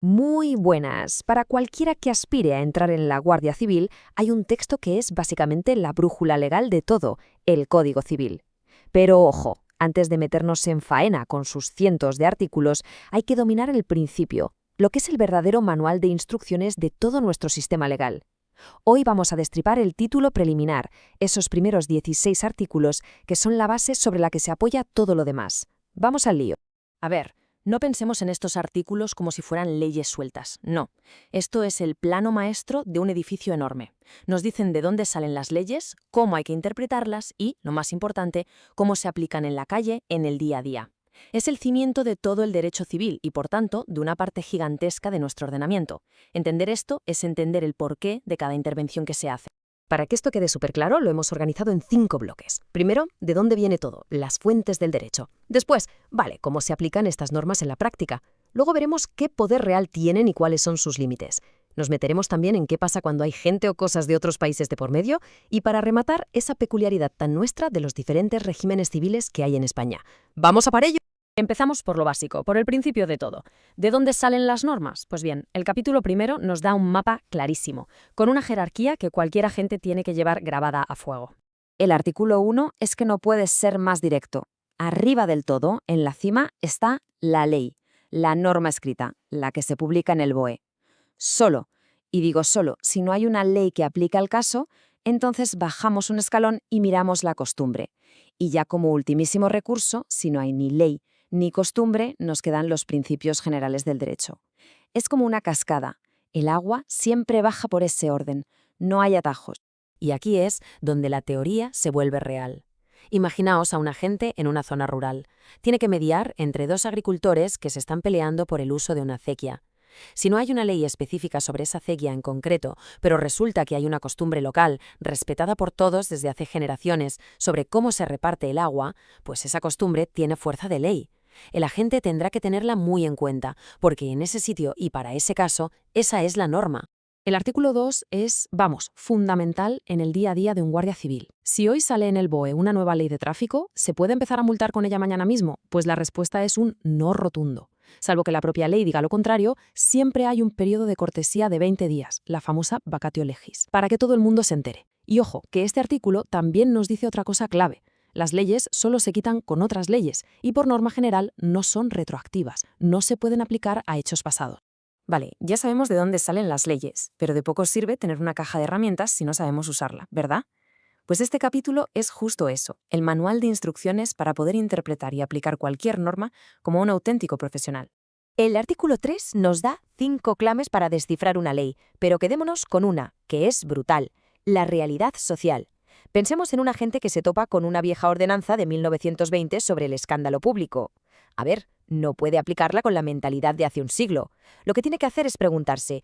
Muy buenas. Para cualquiera que aspire a entrar en la Guardia Civil, hay un texto que es básicamente la brújula legal de todo, el Código Civil. Pero ojo, antes de meternos en faena con sus cientos de artículos, hay que dominar el principio, lo que es el verdadero manual de instrucciones de todo nuestro sistema legal. Hoy vamos a destripar el título preliminar, esos primeros 16 artículos que son la base sobre la que se apoya todo lo demás. Vamos al lío. A ver, no pensemos en estos artículos como si fueran leyes sueltas. No, esto es el plano maestro de un edificio enorme. Nos dicen de dónde salen las leyes, cómo hay que interpretarlas y, lo más importante, cómo se aplican en la calle, en el día a día. Es el cimiento de todo el derecho civil y, por tanto, de una parte gigantesca de nuestro ordenamiento. Entender esto es entender el porqué de cada intervención que se hace. Para que esto quede súper claro, lo hemos organizado en 5 bloques. Primero, ¿de dónde viene todo? Las fuentes del derecho. Después, cómo se aplican estas normas en la práctica. Luego veremos qué poder real tienen y cuáles son sus límites. Nos meteremos también en qué pasa cuando hay gente o cosas de otros países de por medio y para rematar esa peculiaridad tan nuestra de los diferentes regímenes civiles que hay en España. ¡Vamos a por ello! Empezamos por lo básico, por el principio de todo. ¿De dónde salen las normas? Pues bien, el capítulo primero nos da un mapa clarísimo, con una jerarquía que cualquier agente tiene que llevar grabada a fuego. El artículo 1 es que no puedes ser más directo. Arriba del todo, en la cima, está la ley, la norma escrita, la que se publica en el BOE. Solo, y digo solo, si no hay una ley que aplica al caso, entonces bajamos un escalón y miramos la costumbre. Y ya como ultimísimo recurso, si no hay ni ley ni costumbre, nos quedan los principios generales del derecho. Es como una cascada. El agua siempre baja por ese orden. No hay atajos. Y aquí es donde la teoría se vuelve real. Imaginaos a un agente en una zona rural. Tiene que mediar entre dos agricultores que se están peleando por el uso de una acequia. Si no hay una ley específica sobre esa acequia en concreto, pero resulta que hay una costumbre local, respetada por todos desde hace generaciones, sobre cómo se reparte el agua, pues esa costumbre tiene fuerza de ley. El agente tendrá que tenerla muy en cuenta, porque en ese sitio y para ese caso, esa es la norma. El artículo 2 es, fundamental en el día a día de un guardia civil. Si hoy sale en el BOE una nueva ley de tráfico, ¿se puede empezar a multar con ella mañana mismo? Pues la respuesta es un no rotundo. Salvo que la propia ley diga lo contrario, siempre hay un periodo de cortesía de 20 días, la famosa vacatio legis, para que todo el mundo se entere. Y ojo, que este artículo también nos dice otra cosa clave. Las leyes solo se quitan con otras leyes y por norma general no son retroactivas, no se pueden aplicar a hechos pasados. Vale, ya sabemos de dónde salen las leyes, pero de poco sirve tener una caja de herramientas si no sabemos usarla, ¿verdad? Pues este capítulo es justo eso, el manual de instrucciones para poder interpretar y aplicar cualquier norma como un auténtico profesional. El artículo 3 nos da 5 claves para descifrar una ley, pero quedémonos con una, que es brutal, la realidad social. Pensemos en un agente que se topa con una vieja ordenanza de 1920 sobre el escándalo público. A ver, no puede aplicarla con la mentalidad de hace un siglo. Lo que tiene que hacer es preguntarse,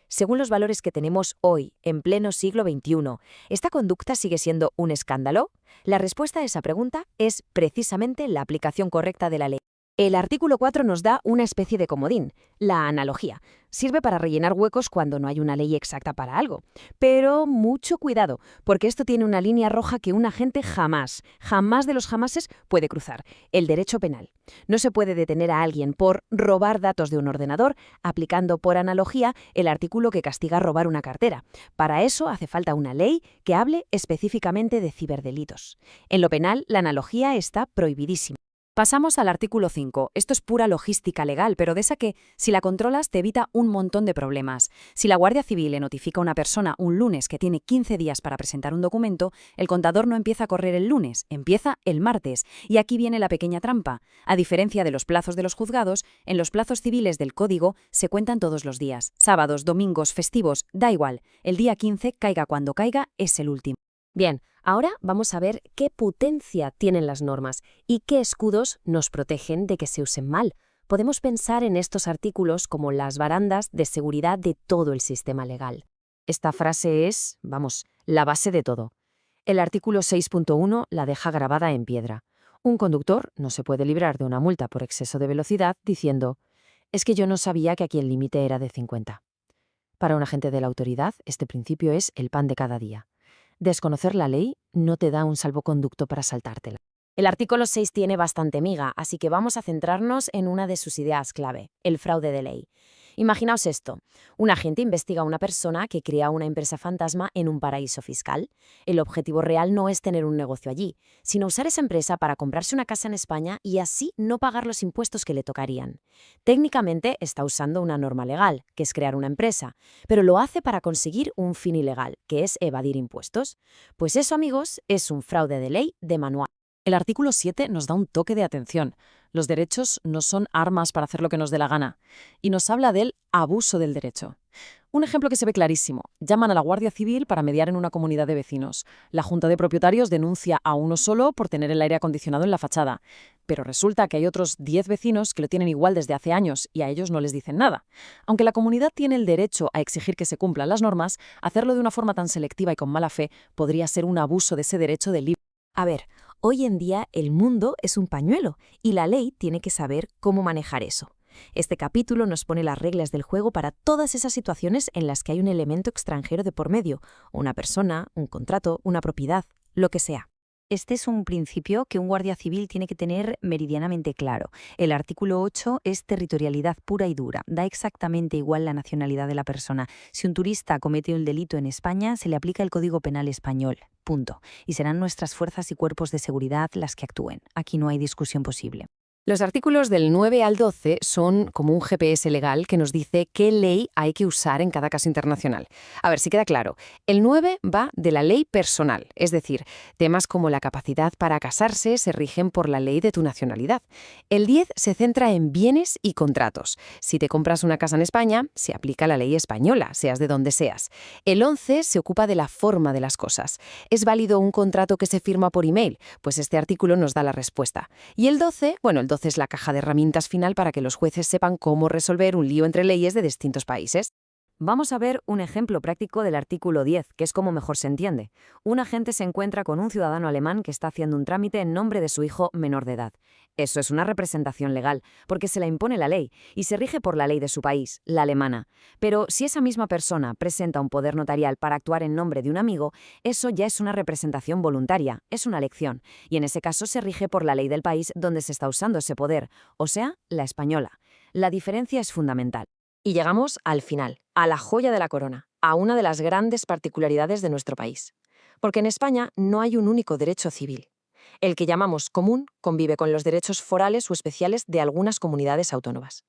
según los valores que tenemos hoy, en pleno siglo XXI, ¿esta conducta sigue siendo un escándalo? La respuesta a esa pregunta es precisamente la aplicación correcta de la ley. El artículo 4 nos da una especie de comodín, la analogía. Sirve para rellenar huecos cuando no hay una ley exacta para algo. Pero mucho cuidado, porque esto tiene una línea roja que un agente jamás de los jamases puede cruzar, el derecho penal. No se puede detener a alguien por robar datos de un ordenador aplicando por analogía el artículo que castiga robar una cartera. Para eso hace falta una ley que hable específicamente de ciberdelitos. En lo penal, la analogía está prohibidísima. Pasamos al artículo 5. Esto es pura logística legal, pero de esa que, si la controlas, te evita un montón de problemas. Si la Guardia Civil le notifica a una persona un lunes que tiene 15 días para presentar un documento, el contador no empieza a correr el lunes, empieza el martes. Y aquí viene la pequeña trampa. A diferencia de los plazos de los juzgados, en los plazos civiles del Código se cuentan todos los días. Sábados, domingos, festivos, da igual. El día 15, caiga cuando caiga, es el último. Bien, ahora vamos a ver qué potencia tienen las normas y qué escudos nos protegen de que se usen mal. Podemos pensar en estos artículos como las barandas de seguridad de todo el sistema legal. Esta frase es, la base de todo. El artículo 6.1 la deja grabada en piedra. Un conductor no se puede librar de una multa por exceso de velocidad diciendo, es que yo no sabía que aquí el límite era de 50. Para un agente de la autoridad, este principio es el pan de cada día. Desconocer la ley no te da un salvoconducto para saltártela. El artículo 6 tiene bastante miga, así que vamos a centrarnos en una de sus ideas clave, el fraude de ley. Imaginaos esto. Un agente investiga a una persona que crea una empresa fantasma en un paraíso fiscal. El objetivo real no es tener un negocio allí, sino usar esa empresa para comprarse una casa en España y así no pagar los impuestos que le tocarían. Técnicamente está usando una norma legal, que es crear una empresa, pero lo hace para conseguir un fin ilegal, que es evadir impuestos. Pues eso, amigos, es un fraude de ley de manual. El artículo 7 nos da un toque de atención. Los derechos no son armas para hacer lo que nos dé la gana. Y nos habla del abuso del derecho. Un ejemplo que se ve clarísimo. Llaman a la Guardia Civil para mediar en una comunidad de vecinos. La Junta de Propietarios denuncia a uno solo por tener el aire acondicionado en la fachada. Pero resulta que hay otros 10 vecinos que lo tienen igual desde hace años y a ellos no les dicen nada. Aunque la comunidad tiene el derecho a exigir que se cumplan las normas, hacerlo de una forma tan selectiva y con mala fe podría ser un abuso de ese derecho de libre. A ver, hoy en día el mundo es un pañuelo y la ley tiene que saber cómo manejar eso. Este capítulo nos pone las reglas del juego para todas esas situaciones en las que hay un elemento extranjero de por medio, una persona, un contrato, una propiedad, lo que sea. Este es un principio que un guardia civil tiene que tener meridianamente claro. El artículo 8 es territorialidad pura y dura. Da exactamente igual la nacionalidad de la persona. Si un turista comete un delito en España, se le aplica el Código Penal español. Punto. Y serán nuestras fuerzas y cuerpos de seguridad las que actúen. Aquí no hay discusión posible. Los artículos del 9 al 12 son como un GPS legal que nos dice qué ley hay que usar en cada caso internacional. A ver si queda claro. El 9 va de la ley personal, es decir, temas como la capacidad para casarse se rigen por la ley de tu nacionalidad. El 10 se centra en bienes y contratos. Si te compras una casa en España, se aplica la ley española, seas de donde seas. El 11 se ocupa de la forma de las cosas. ¿Es válido un contrato que se firma por email? Pues este artículo nos da la respuesta. Y el 12, el 12 es la caja de herramientas final para que los jueces sepan cómo resolver un lío entre leyes de distintos países. Vamos a ver un ejemplo práctico del artículo 10, que es como mejor se entiende. Un agente se encuentra con un ciudadano alemán que está haciendo un trámite en nombre de su hijo menor de edad. Eso es una representación legal, porque se la impone la ley y se rige por la ley de su país, la alemana. Pero si esa misma persona presenta un poder notarial para actuar en nombre de un amigo, eso ya es una representación voluntaria, es una elección, y en ese caso se rige por la ley del país donde se está usando ese poder, o sea, la española. La diferencia es fundamental. Y llegamos al final, a la joya de la corona, a una de las grandes particularidades de nuestro país. Porque en España no hay un único derecho civil. El que llamamos común convive con los derechos forales o especiales de algunas comunidades autónomas.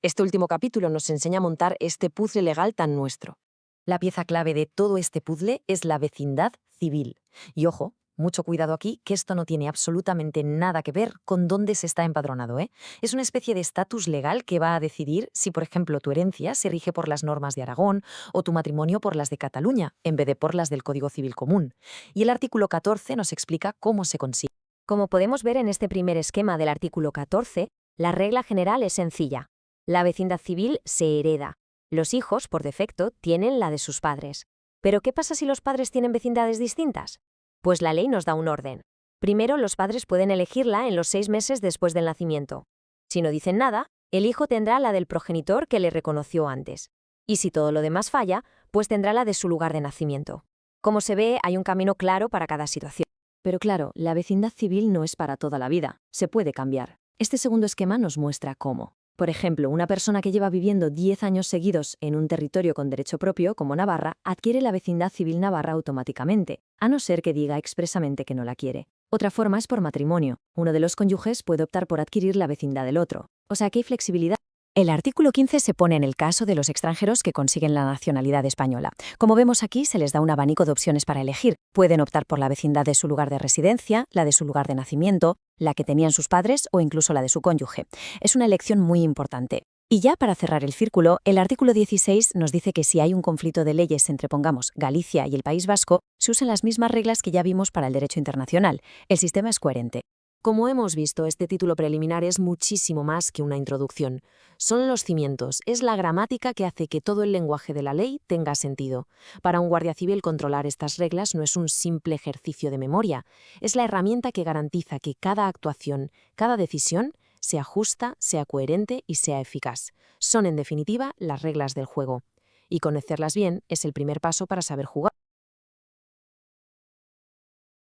Este último capítulo nos enseña a montar este puzzle legal tan nuestro. La pieza clave de todo este puzzle es la vecindad civil. Y ojo, mucho cuidado aquí, que esto no tiene absolutamente nada que ver con dónde se está empadronado, ¿eh? Es una especie de estatus legal que va a decidir si, por ejemplo, tu herencia se rige por las normas de Aragón o tu matrimonio por las de Cataluña, en vez de por las del Código Civil Común. Y el artículo 14 nos explica cómo se consigue. Como podemos ver en este primer esquema del artículo 14, la regla general es sencilla. La vecindad civil se hereda. Los hijos, por defecto, tienen la de sus padres. ¿Pero qué pasa si los padres tienen vecindades distintas? Pues la ley nos da un orden. Primero, los padres pueden elegirla en los 6 meses después del nacimiento. Si no dicen nada, el hijo tendrá la del progenitor que le reconoció antes. Y si todo lo demás falla, pues tendrá la de su lugar de nacimiento. Como se ve, hay un camino claro para cada situación. Pero claro, la vecindad civil no es para toda la vida. Se puede cambiar. Este segundo esquema nos muestra cómo. Por ejemplo, una persona que lleva viviendo 10 años seguidos en un territorio con derecho propio, como Navarra, adquiere la vecindad civil navarra automáticamente, a no ser que diga expresamente que no la quiere. Otra forma es por matrimonio. Uno de los cónyuges puede optar por adquirir la vecindad del otro. O sea que hay flexibilidad. El artículo 15 se pone en el caso de los extranjeros que consiguen la nacionalidad española. Como vemos aquí, se les da un abanico de opciones para elegir. Pueden optar por la vecindad de su lugar de residencia, la de su lugar de nacimiento, la que tenían sus padres o incluso la de su cónyuge. Es una elección muy importante. Y ya para cerrar el círculo, el artículo 16 nos dice que si hay un conflicto de leyes entre, pongamos, Galicia y el País Vasco, se usan las mismas reglas que ya vimos para el derecho internacional. El sistema es coherente. Como hemos visto, este título preliminar es muchísimo más que una introducción. Son los cimientos, es la gramática que hace que todo el lenguaje de la ley tenga sentido. Para un guardia civil controlar estas reglas no es un simple ejercicio de memoria, es la herramienta que garantiza que cada actuación, cada decisión, sea justa, sea coherente y sea eficaz. Son, en definitiva, las reglas del juego. Y conocerlas bien es el primer paso para saber jugar.